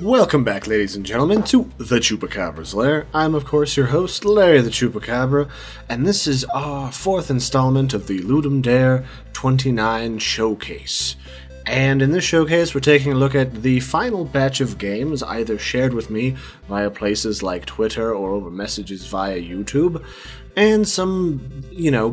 Welcome back, ladies and gentlemen, to the Chupacabra's Lair. I'm, of course, your host, Larry the Chupacabra, and this is our fourth installment of the Ludum Dare 29 Showcase. And in this showcase, we're taking a look at the final batch of games either shared with me via places like Twitter or over messages via YouTube, and some,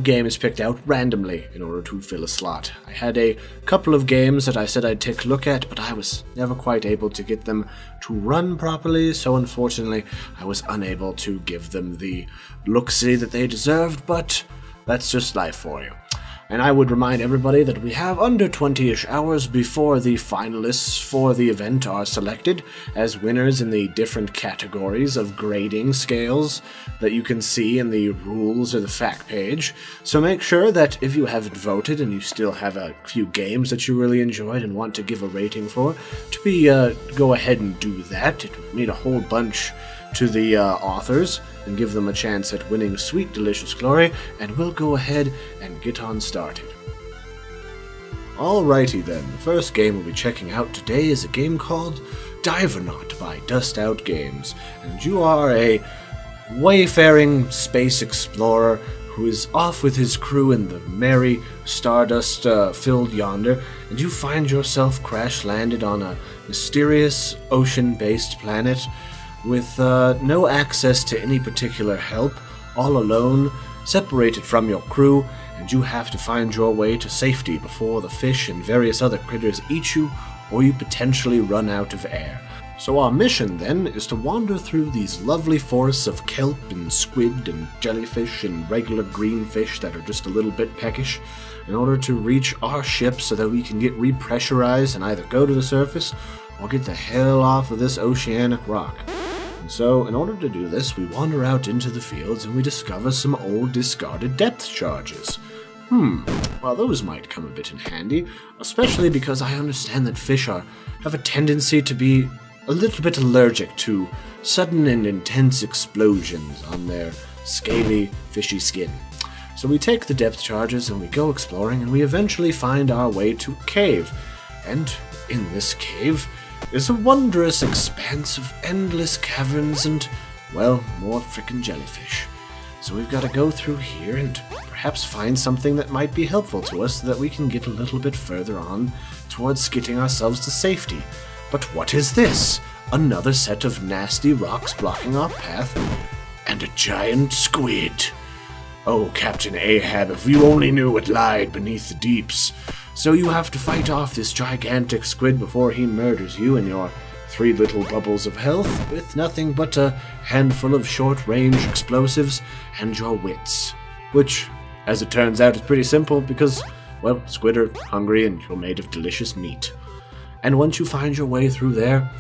games picked out randomly in order to fill a slot. I had a couple of games that I said I'd take a look at, but I was never quite able to get them to run properly, so unfortunately I was unable to give them the look-see that they deserved, but that's just life for you. And I would remind everybody that we have under 20-ish hours before the finalists for the event are selected as winners in the different categories of grading scales that you can see in the rules or the fact page. So make sure that if you haven't voted and you still have a few games that you really enjoyed and want to give a rating for, go ahead and do that. It would mean a whole bunch to the authors and give them a chance at winning sweet, delicious glory, and we'll go ahead and get on started. Alrighty then, the first game we'll be checking out today is a game called Divernaut by Dust Out Games, and you are a wayfaring space explorer who is off with his crew in the merry stardust-filled yonder, and you find yourself crash-landed on a mysterious ocean-based planet with no access to any particular help, all alone, separated from your crew, and you have to find your way to safety before the fish and various other critters eat you, or you potentially run out of air. So our mission, then, is to wander through these lovely forests of kelp and squid and jellyfish and regular green fish that are just a little bit peckish, in order to reach our ship so that we can get repressurized and either go to the surface or get the hell off of this oceanic rock. So, in order to do this, we wander out into the fields and we discover some old discarded depth charges. Well, those might come a bit in handy, especially because I understand that fish have a tendency to be a little bit allergic to sudden and intense explosions on their scaly, fishy skin. So we take the depth charges and we go exploring, and we eventually find our way to a cave. And in this cave is a wondrous expanse of endless caverns and, well, more frickin' jellyfish. So we've got to go through here and perhaps find something that might be helpful to us so that we can get a little bit further on towards getting ourselves to safety. But what is this? Another set of nasty rocks blocking our path, and a giant squid. Oh, Captain Ahab, if you only knew what lied beneath the deeps. So you have to fight off this gigantic squid before he murders you and your 3 little bubbles of health with nothing but a handful of short-range explosives and your wits. Which, as it turns out, is pretty simple because, well, squid are hungry and you're made of delicious meat. And once you find your way through there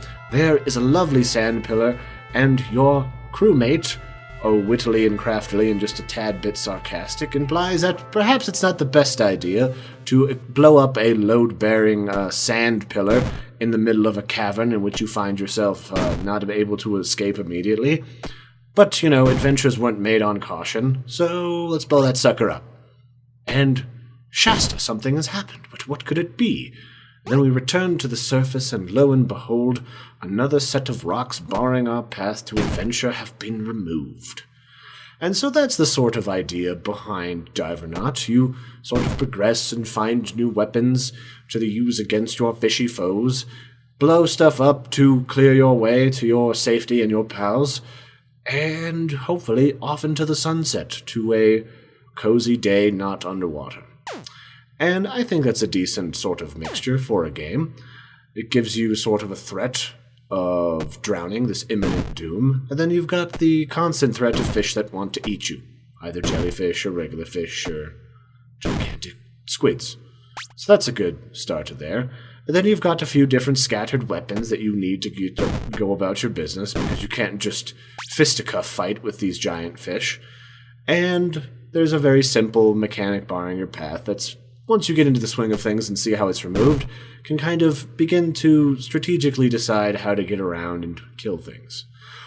is a lovely sand pillar, and your crewmate, wittily and craftily and just a tad bit sarcastic, implies that perhaps it's not the best idea to blow up a load-bearing sand pillar in the middle of a cavern in which you find yourself not able to escape immediately. But, adventures weren't made on caution, so let's blow that sucker up. And Shasta, something has happened, but what could it be? Then we return to the surface, and lo and behold, another set of rocks barring our path to adventure have been removed. And so that's the sort of idea behind Divernaut. You sort of progress and find new weapons to use against your fishy foes, blow stuff up to clear your way to your safety and your pals, and hopefully off into the sunset to a cozy day not underwater. And I think that's a decent sort of mixture for a game. It gives you sort of a threat of drowning, this imminent doom, and then you've got the constant threat of fish that want to eat you, either jellyfish or regular fish or gigantic squids. So that's a good starter there. And then you've got a few different scattered weapons that you need to go about your business, because you can't just fisticuff fight with these giant fish. And there's a very simple mechanic barring your path that's, once you get into the swing of things and see how it's removed, can kind of begin to strategically decide how to get around and kill things.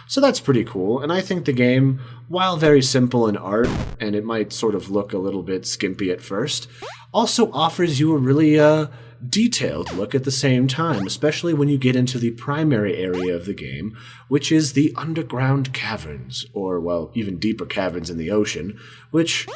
So that's pretty cool, and I think the game, while very simple in art, and it might sort of look a little bit skimpy at first, also offers you a really detailed look at the same time, especially when you get into the primary area of the game, which is the underground caverns, or, well, even deeper caverns in the ocean, which,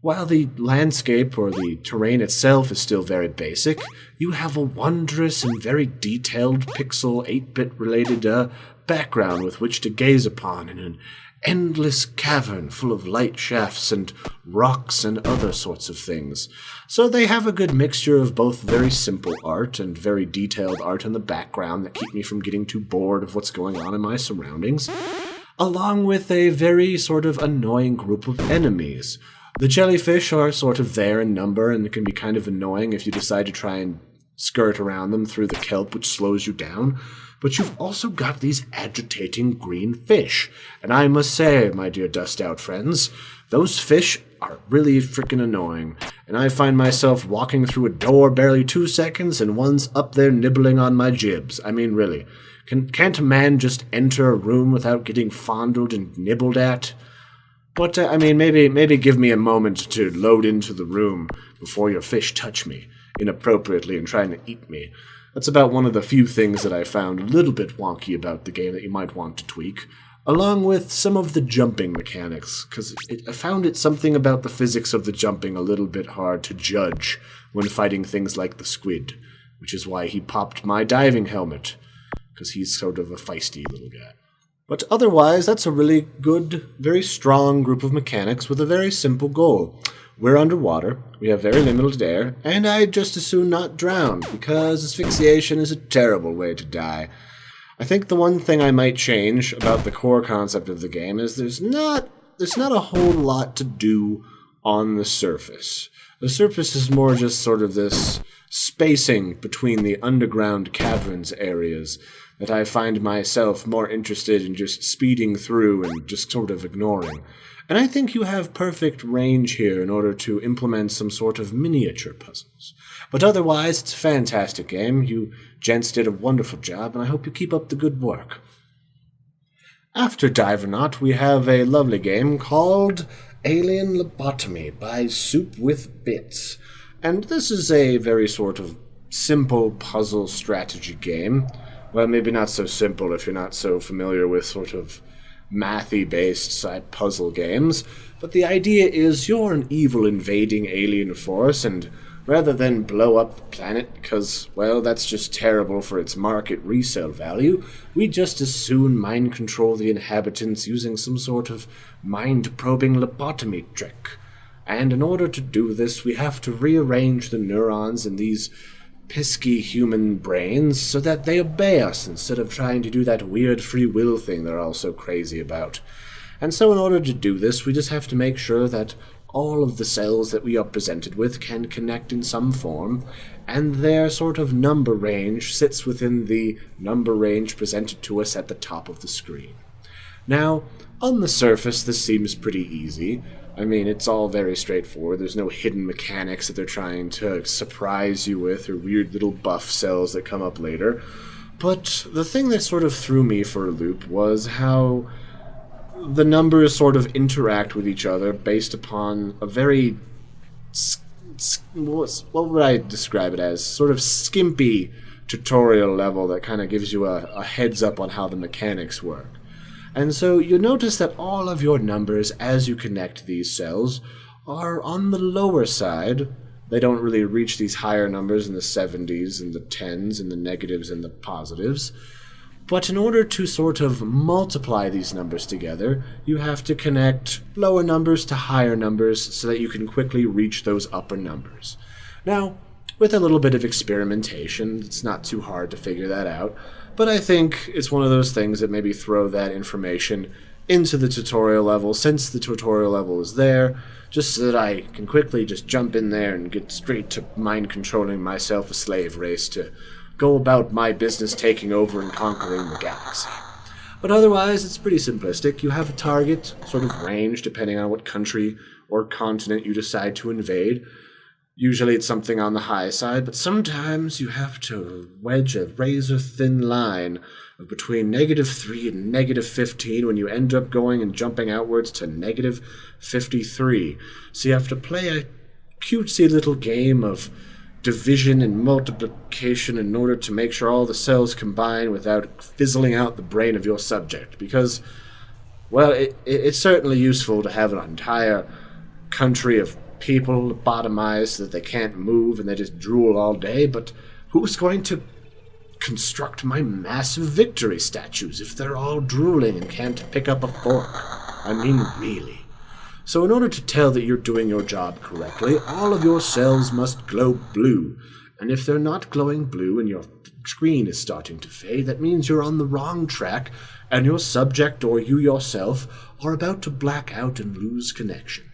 while the landscape or the terrain itself is still very basic, you have a wondrous and very detailed pixel 8-bit related background with which to gaze upon in an endless cavern full of light shafts and rocks and other sorts of things. So they have a good mixture of both very simple art and very detailed art in the background that keep me from getting too bored of what's going on in my surroundings, along with a very sort of annoying group of enemies. The jellyfish are sort of there in number, and it can be kind of annoying if you decide to try and skirt around them through the kelp, which slows you down. But you've also got these agitating green fish. And I must say, my dear dust-out friends, those fish are really freaking annoying. And I find myself walking through a door barely 2 seconds, and one's up there nibbling on my jibs. I mean, really. Can't a man just enter a room without getting fondled and nibbled at? But, I mean, maybe give me a moment to load into the room before your fish touch me inappropriately and trying to eat me. That's about one of the few things that I found a little bit wonky about the game that you might want to tweak, along with some of the jumping mechanics, because I found it something about the physics of the jumping a little bit hard to judge when fighting things like the squid, which is why he popped my diving helmet, because he's sort of a feisty little guy. But otherwise, that's a really good, very strong group of mechanics with a very simple goal. We're underwater, we have very limited air, and I'd just as soon not drown, because asphyxiation is a terrible way to die. I think the one thing I might change about the core concept of the game is there's not a whole lot to do on the surface. The surface is more just sort of this spacing between the underground caverns areas that I find myself more interested in just speeding through and just sort of ignoring. And I think you have perfect range here in order to implement some sort of miniature puzzles. But otherwise, it's a fantastic game. You gents did a wonderful job, and I hope you keep up the good work. After Divernaut, we have a lovely game called Alien Lobotomy by Soup with Bits. And this is a very sort of simple puzzle strategy game. Well, maybe not so simple if you're not so familiar with sort of mathy-based side puzzle games, but the idea is you're an evil invading alien force, and rather than blow up the planet, because, well, that's just terrible for its market resale value, we just as soon mind control the inhabitants using some sort of mind-probing lobotomy trick. And in order to do this, we have to rearrange the neurons in these pisky human brains so that they obey us instead of trying to do that weird free will thing they're all so crazy about. And so in order to do this, we just have to make sure that all of the cells that we are presented with can connect in some form, and their sort of number range sits within the number range presented to us at the top of the screen. Now, on the surface, this seems pretty easy. I mean, it's all very straightforward. There's no hidden mechanics that they're trying to surprise you with, or weird little buff cells that come up later. But the thing that sort of threw me for a loop was how the numbers sort of interact with each other based upon a very, what would I describe it as? Sort of skimpy tutorial level that kind of gives you a heads up on how the mechanics work. And so you notice that all of your numbers, as you connect these cells, are on the lower side. They don't really reach these higher numbers in the 70s and the 10s and the negatives and the positives. But in order to sort of multiply these numbers together, you have to connect lower numbers to higher numbers so that you can quickly reach those upper numbers. Now, with a little bit of experimentation, it's not too hard to figure that out. But I think it's one of those things that maybe throw that information into the tutorial level, since the tutorial level is there, just so that I can quickly just jump in there and get straight to mind-controlling myself a slave race to go about my business taking over and conquering the galaxy. But otherwise, it's pretty simplistic. You have a target, sort of range, depending on what country or continent you decide to invade. Usually it's something on the high side, but sometimes you have to wedge a razor-thin line of between -3 and -15 when you end up going and jumping outwards to -53. So you have to play a cutesy little game of division and multiplication in order to make sure all the cells combine without fizzling out the brain of your subject. Because, well, it's certainly useful to have an entire country of people lobotomized so that they can't move and they just drool all day, but who's going to construct my massive victory statues if they're all drooling and can't pick up a fork? I mean, really. So in order to tell that you're doing your job correctly, all of your cells must glow blue. And if they're not glowing blue and your screen is starting to fade, that means you're on the wrong track and your subject or you yourself are about to black out and lose connection.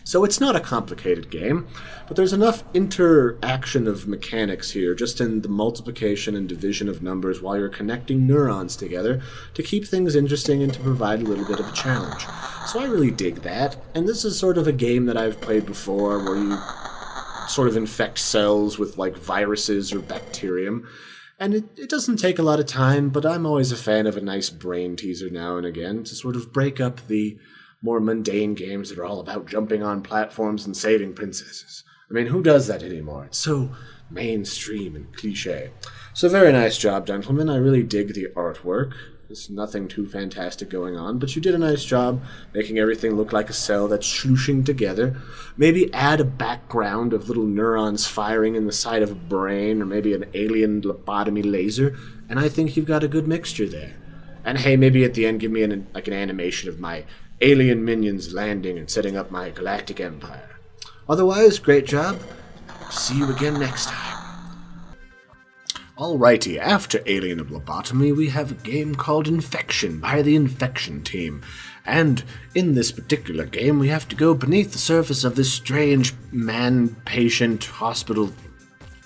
So it's not a complicated game, but there's enough interaction of mechanics here, just in the multiplication and division of numbers while you're connecting neurons together, to keep things interesting and to provide a little bit of a challenge. So I really dig that, and this is sort of a game that I've played before where you sort of infect cells with like viruses or bacterium, and it doesn't take a lot of time, but I'm always a fan of a nice brain teaser now and again to sort of break up the more mundane games that are all about jumping on platforms and saving princesses. I mean, who does that anymore? It's so mainstream and cliche. So very nice job, gentlemen. I really dig the artwork. There's nothing too fantastic going on, but you did a nice job making everything look like a cell that's slooshing together. Maybe add a background of little neurons firing in the side of a brain, or maybe an alien lobotomy laser, and I think you've got a good mixture there. And hey, maybe at the end give me an animation of my alien minions landing and setting up my galactic empire. Otherwise, great job. See you again next time. Alrighty, after Alien of Lobotomy, we have a game called Infection by the Infection team. And in this particular game, we have to go beneath the surface of this strange man-patient hospital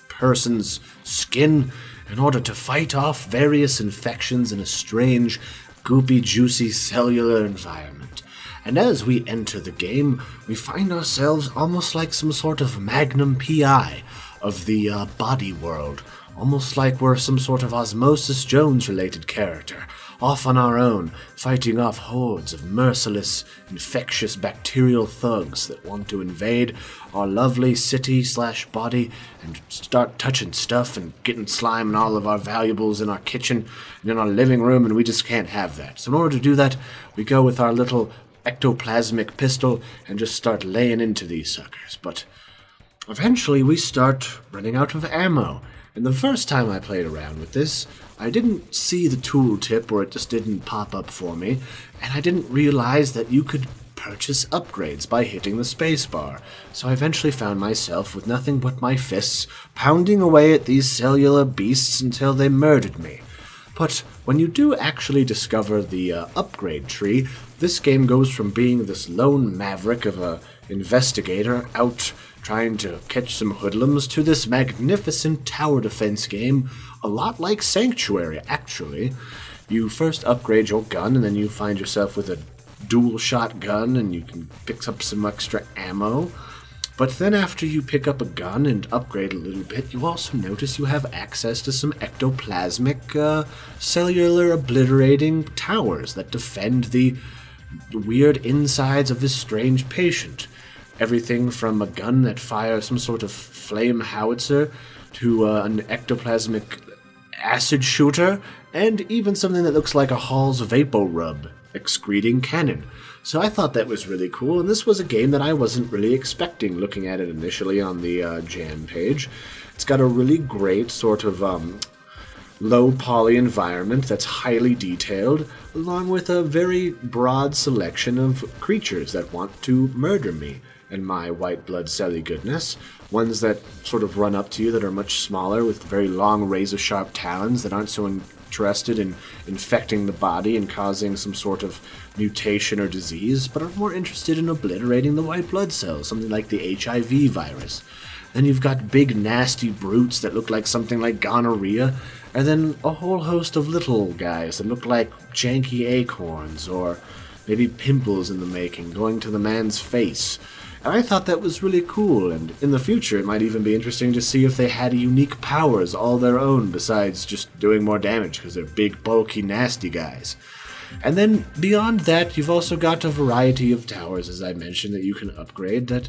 person's skin in order to fight off various infections in a strange, goopy, juicy cellular environment. And as we enter the game, we find ourselves almost like some sort of Magnum PI of the body world. Almost like we're some sort of Osmosis Jones-related character, off on our own, fighting off hordes of merciless, infectious bacterial thugs that want to invade our lovely city/body and start touching stuff and getting slime in all of our valuables in our kitchen and in our living room, and we just can't have that. So in order to do that, we go with our little ectoplasmic pistol and just start laying into these suckers. But eventually we start running out of ammo. And the first time I played around with this, I didn't see the tooltip, or it just didn't pop up for me, and I didn't realize that you could purchase upgrades by hitting the spacebar. So I eventually found myself with nothing but my fists, pounding away at these cellular beasts until they murdered me. But when you do actually discover the upgrade tree, this game goes from being this lone maverick of a investigator out trying to catch some hoodlums to this magnificent tower defense game, a lot like Sanctuary, actually. You first upgrade your gun, and then you find yourself with a dual shotgun, and you can pick up some extra ammo. But then after you pick up a gun and upgrade a little bit, you also notice you have access to some ectoplasmic, cellular obliterating towers that defend the weird insides of this strange patient. Everything from a gun that fires some sort of flame howitzer to an ectoplasmic acid shooter, and even something that looks like a Hall's Vapor Rub excreting cannon. So I thought that was really cool, and this was a game that I wasn't really expecting looking at it initially on the jam page. It's got a really great sort of low poly environment that's highly detailed, along with a very broad selection of creatures that want to murder me and my white blood celly goodness. Ones that sort of run up to you that are much smaller with very long razor-sharp talons that aren't so interested in infecting the body and causing some sort of mutation or disease, but are more interested in obliterating the white blood cells, something like the HIV virus. Then you've got big nasty brutes that look like something like gonorrhea, and then a whole host of little guys that look like janky acorns, or maybe pimples in the making, going to the man's face. And I thought that was really cool, and in the future it might even be interesting to see if they had unique powers all their own besides just doing more damage because they're big, bulky, nasty guys. And then beyond that, you've also got a variety of towers, as I mentioned, that you can upgrade that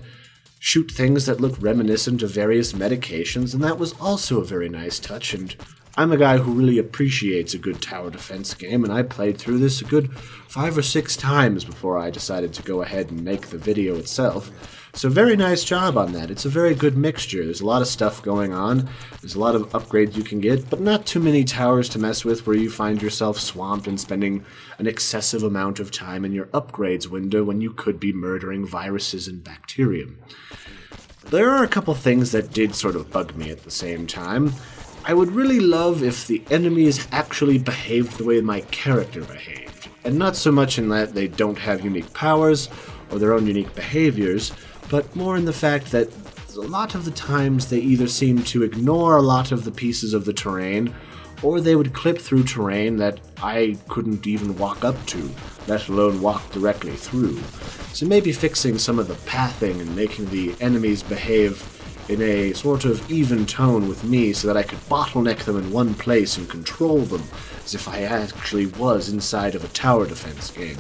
shoot things that look reminiscent of various medications, and that was also a very nice touch. And I'm a guy who really appreciates a good tower defense game, and I played through this a good 5 or 6 times before I decided to go ahead and make the video itself. So very nice job on that. It's a very good mixture. There's a lot of stuff going on. There's a lot of upgrades you can get, but not too many towers to mess with where you find yourself swamped and spending an excessive amount of time in your upgrades window when you could be murdering viruses and bacterium. There are a couple things that did sort of bug me at the same time. I would really love if the enemies actually behaved the way my character behaved, and not so much in that they don't have unique powers or their own unique behaviors, but more in the fact that a lot of the times they either seem to ignore a lot of the pieces of the terrain, or they would clip through terrain that I couldn't even walk up to, let alone walk directly through. So maybe fixing some of the pathing and making the enemies behave in a sort of even tone with me so that I could bottleneck them in one place and control them as if I actually was inside of a tower defense game.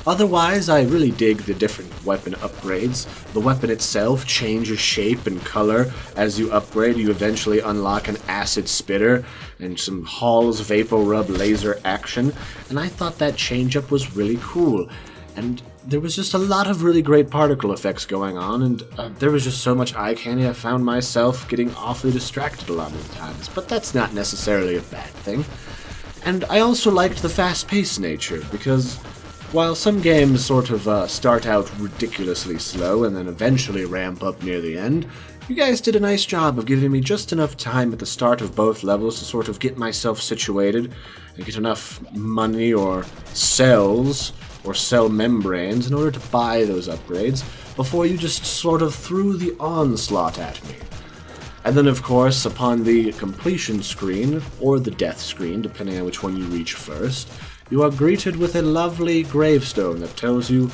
Otherwise, I really dig the different weapon upgrades. The weapon itself changes shape and color. As you upgrade, you eventually unlock an acid spitter and some Hall's Vapor Rub laser action, and I thought that change-up was really cool. And there was just a lot of really great particle effects going on, and there was just so much eye candy I found myself getting awfully distracted a lot of the times, but that's not necessarily a bad thing. And I also liked the fast-paced nature, because while some games sort of start out ridiculously slow and then eventually ramp up near the end, you guys did a nice job of giving me just enough time at the start of both levels to sort of get myself situated and get enough money or cells or cell membranes in order to buy those upgrades before you just sort of threw the onslaught at me. And then, of course, upon the completion screen, or the death screen, depending on which one you reach first, you are greeted with a lovely gravestone that tells you,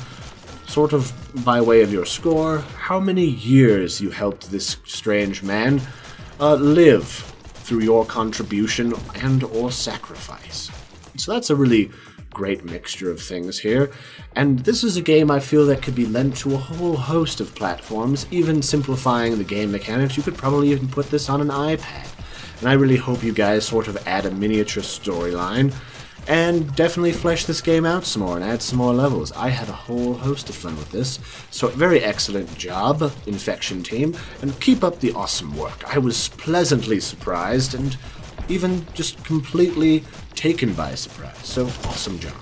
sort of by way of your score, how many years you helped this strange man live through your contribution and or sacrifice. So that's a really great mixture of things here, and this is a game I feel that could be lent to a whole host of platforms. Even simplifying the game mechanics, you could probably even put this on an iPad. And I really hope you guys sort of add a miniature storyline and definitely flesh this game out some more and add some more levels. I had a whole host of fun with this, so very excellent job, Infection Team, and keep up the awesome work. I was pleasantly surprised and even just completely taken by surprise, so awesome job.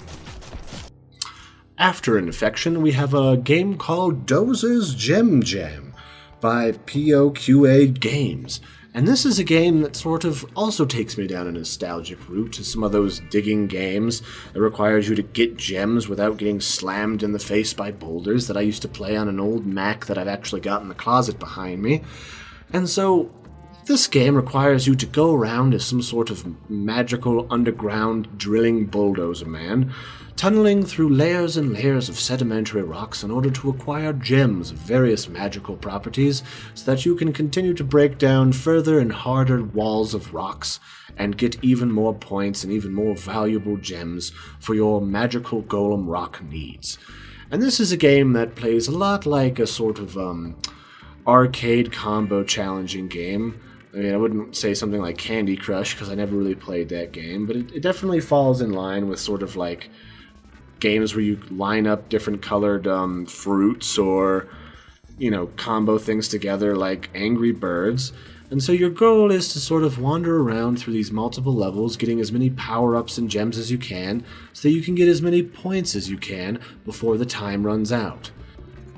After Infection, we have a game called Dozer's Gem Jam by POQA Games. And this is a game that sort of also takes me down a nostalgic route to some of those digging games that requires you to get gems without getting slammed in the face by boulders that I used to play on an old Mac that I've actually got in the closet behind me. And so this game requires you to go around as some sort of magical underground drilling bulldozer man, tunneling through layers and layers of sedimentary rocks in order to acquire gems of various magical properties so that you can continue to break down further and harder walls of rocks and get even more points and even more valuable gems for your magical golem rock needs. And this is a game that plays a lot like a sort of arcade combo challenging game. I mean, I wouldn't say something like Candy Crush because I never really played that game, but it definitely falls in line with sort of like games where you line up different colored fruits or, you know, combo things together like Angry Birds. And so your goal is to sort of wander around through these multiple levels, getting as many power-ups and gems as you can, so that you can get as many points as you can before the time runs out.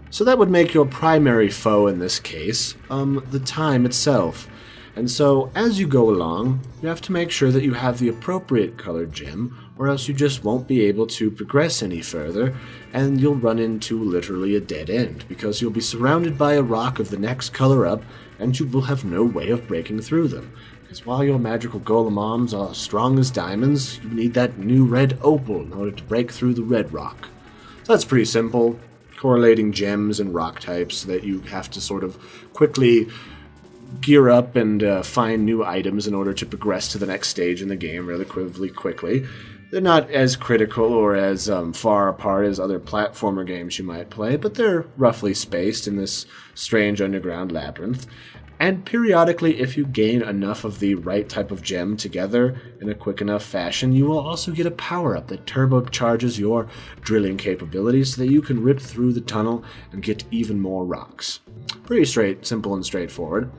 So that would make your primary foe in this case, the time itself. And so, as you go along, you have to make sure that you have the appropriate colored gem, or else you just won't be able to progress any further, and you'll run into literally a dead end, because you'll be surrounded by a rock of the next color up, and you will have no way of breaking through them. Because while your magical golem arms are strong as diamonds, you need that new red opal in order to break through the red rock. So that's pretty simple, correlating gems and rock types that you have to sort of quickly gear up and find new items in order to progress to the next stage in the game relatively quickly. They're not as critical or as far apart as other platformer games you might play, but they're roughly spaced in this strange underground labyrinth. And periodically, if you gain enough of the right type of gem together in a quick enough fashion, you will also get a power-up that turbocharges your drilling capabilities so that you can rip through the tunnel and get even more rocks. Pretty simple and straightforward.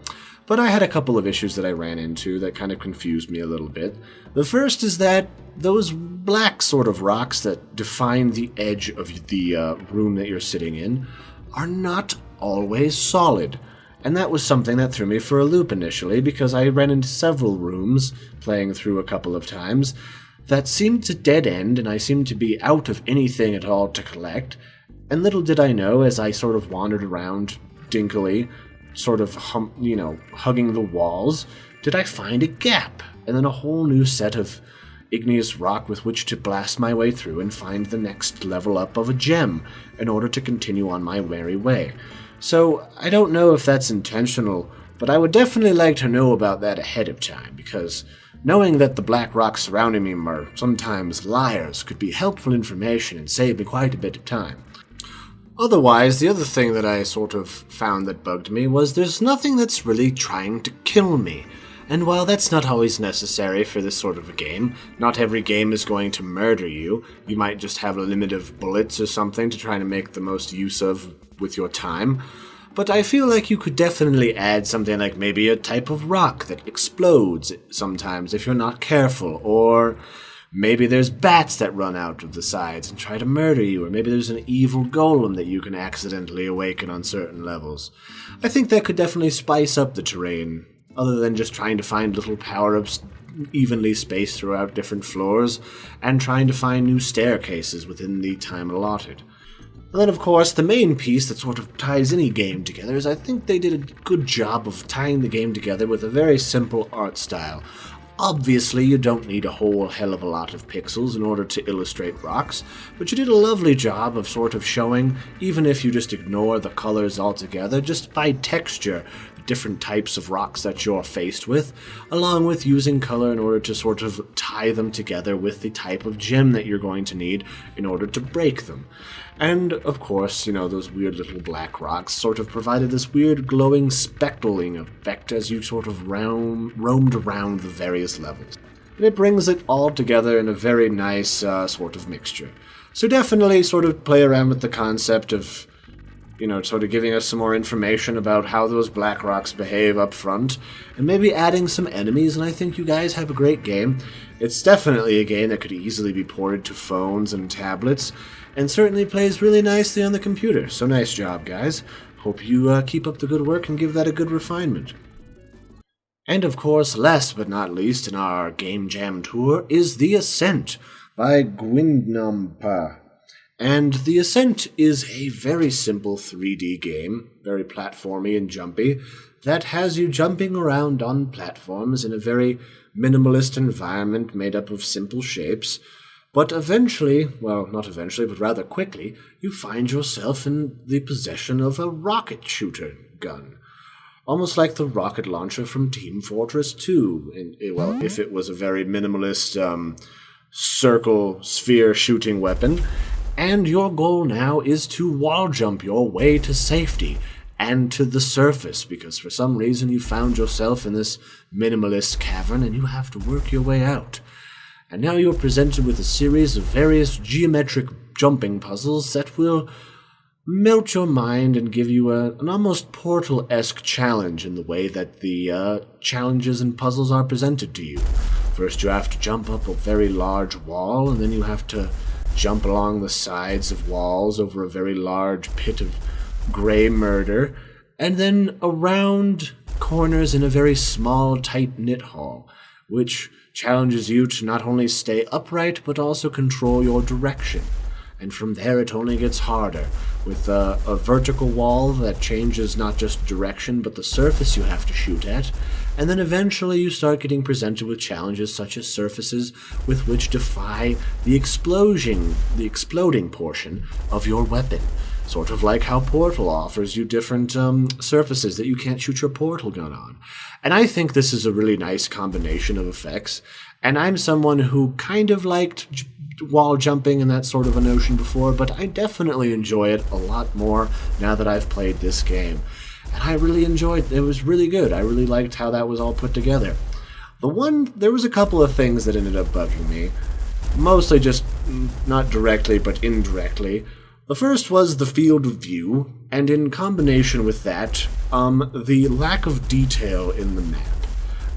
But I had a couple of issues that I ran into that kind of confused me a little bit. The first is that those black sort of rocks that define the edge of the room that you're sitting in are not always solid. And that was something that threw me for a loop initially, because I ran into several rooms, playing through a couple of times, that seemed to dead end, and I seemed to be out of anything at all to collect. And little did I know, as I sort of wandered around dinkily, sort of hugging the walls, did I find a gap, and then a whole new set of igneous rock with which to blast my way through and find the next level up of a gem in order to continue on my merry way. So, I don't know if that's intentional, but I would definitely like to know about that ahead of time, because knowing that the black rocks surrounding me are sometimes liars could be helpful information and save me quite a bit of time. Otherwise, the other thing that I sort of found that bugged me was there's nothing that's really trying to kill me. And while that's not always necessary for this sort of a game, not every game is going to murder you. You might just have a limit of bullets or something to try to make the most use of with your time. But I feel like you could definitely add something like maybe a type of rock that explodes sometimes if you're not careful, or maybe there's bats that run out of the sides and try to murder you, or maybe there's an evil golem that you can accidentally awaken on certain levels. I think that could definitely spice up the terrain, other than just trying to find little power-ups evenly spaced throughout different floors, and trying to find new staircases within the time allotted. And then, of course, the main piece that sort of ties any game together is I think they did a good job of tying the game together with a very simple art style. Obviously, you don't need a whole hell of a lot of pixels in order to illustrate rocks, but you did a lovely job of sort of showing, even if you just ignore the colors altogether, just by texture, the different types of rocks that you're faced with, along with using color in order to sort of tie them together with the type of gem that you're going to need in order to break them. And, of course, those weird little black rocks sort of provided this weird glowing speckling effect as you sort of roamed around the various levels. And it brings it all together in a very nice sort of mixture. So definitely sort of play around with the concept of, sort of giving us some more information about how those black rocks behave up front, and maybe adding some enemies, and I think you guys have a great game. It's definitely a game that could easily be ported to phones and tablets, and certainly plays really nicely on the computer, so nice job, guys. Hope you keep up the good work and give that a good refinement. And of course, last but not least in our Game Jam tour is The Ascent by Gwynnompa. And The Ascent is a very simple 3D game, very platformy and jumpy, that has you jumping around on platforms in a very minimalist environment made up of simple shapes. But eventually, well, not eventually, but rather quickly, you find yourself in the possession of a rocket shooter gun. Almost like the rocket launcher from Team Fortress 2. If it was a very minimalist circle sphere shooting weapon. And your goal now is to wall jump your way to safety and to the surface, because for some reason you found yourself in this minimalist cavern and you have to work your way out. And now you're presented with a series of various geometric jumping puzzles that will melt your mind and give you an almost Portal-esque challenge in the way that the challenges and puzzles are presented to you. First you have to jump up a very large wall, and then you have to jump along the sides of walls over a very large pit of gray murder, and then around corners in a very small, tight-knit hall, which challenges you to not only stay upright, but also control your direction. And from there it only gets harder, with a vertical wall that changes not just direction, but the surface you have to shoot at, and then eventually you start getting presented with challenges such as surfaces with which defy the exploding portion of your weapon. Sort of like how Portal offers you different surfaces that you can't shoot your portal gun on. And I think this is a really nice combination of effects, And I'm someone who kind of liked wall jumping and that sort of a notion before, but I definitely enjoy it a lot more now that I've played this game. And I really enjoyed it. It was really good. I really liked how that was all put together. There was a couple of things that ended up bugging me. Mostly just, not directly, but indirectly. The first was the field of view, and in combination with that, the lack of detail in the map.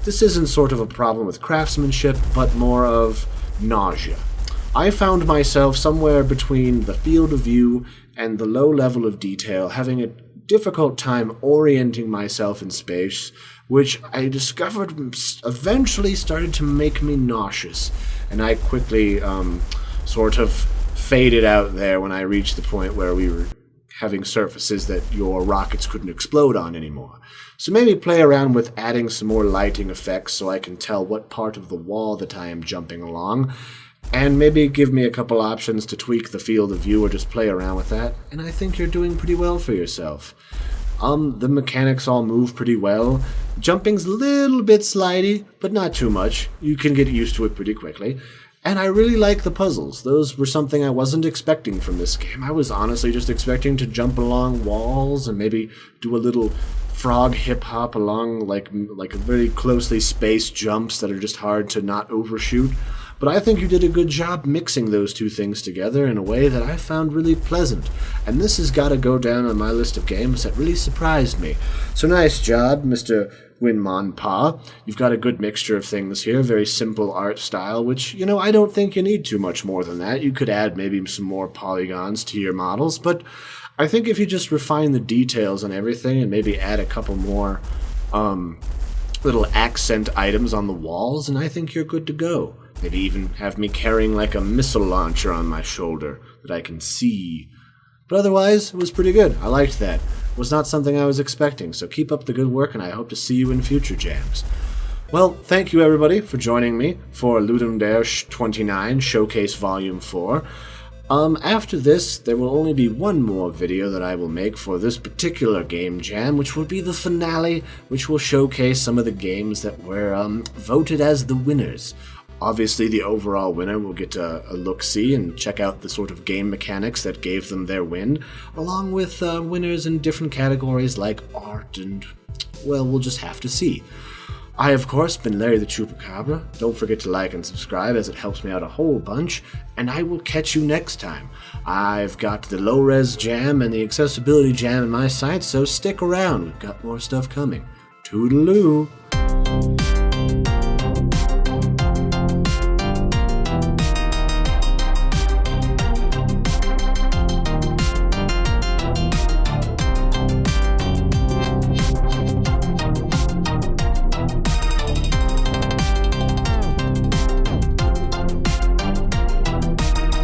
This isn't sort of a problem with craftsmanship, but more of nausea. I found myself somewhere between the field of view and the low level of detail, having a difficult time orienting myself in space, which I discovered eventually started to make me nauseous, and I quickly sort of faded out there when I reached the point where we were having surfaces that your rockets couldn't explode on anymore. So maybe play around with adding some more lighting effects so I can tell what part of the wall that I am jumping along, and maybe give me a couple options to tweak the field of view or just play around with that, and I think you're doing pretty well for yourself. The mechanics all move pretty well. Jumping's a little bit slidey, but not too much. You can get used to it pretty quickly. And I really like the puzzles. Those were something I wasn't expecting from this game. I was honestly just expecting to jump along walls and maybe do a little frog hip-hop along like very closely spaced jumps that are just hard to not overshoot. But I think you did a good job mixing those two things together in a way that I found really pleasant. And this has got to go down on my list of games that really surprised me. So nice job, Mr. Winmonpa. You've got a good mixture of things here, very simple art style, which, I don't think you need too much more than that. You could add maybe some more polygons to your models, but I think if you just refine the details and everything and maybe add a couple more little accent items on the walls, and I think you're good to go. Maybe even have me carrying like a missile launcher on my shoulder that I can see. But otherwise, it was pretty good. I liked that. It was not something I was expecting, so keep up the good work, and I hope to see you in future jams. Well, thank you everybody for joining me for Ludum Dare 29 Showcase Volume 4. After this, there will only be one more video that I will make for this particular game jam, which will be the finale, which will showcase some of the games that were voted as the winners. Obviously, the overall winner will get a look-see and check out the sort of game mechanics that gave them their win, along with winners in different categories like art and, well, we'll just have to see. I, of course, been Larry the Chupacabra. Don't forget to like and subscribe as it helps me out a whole bunch, and I will catch you next time. I've got the low-res jam and the accessibility jam in my sights, so stick around. We've got more stuff coming. Toodaloo!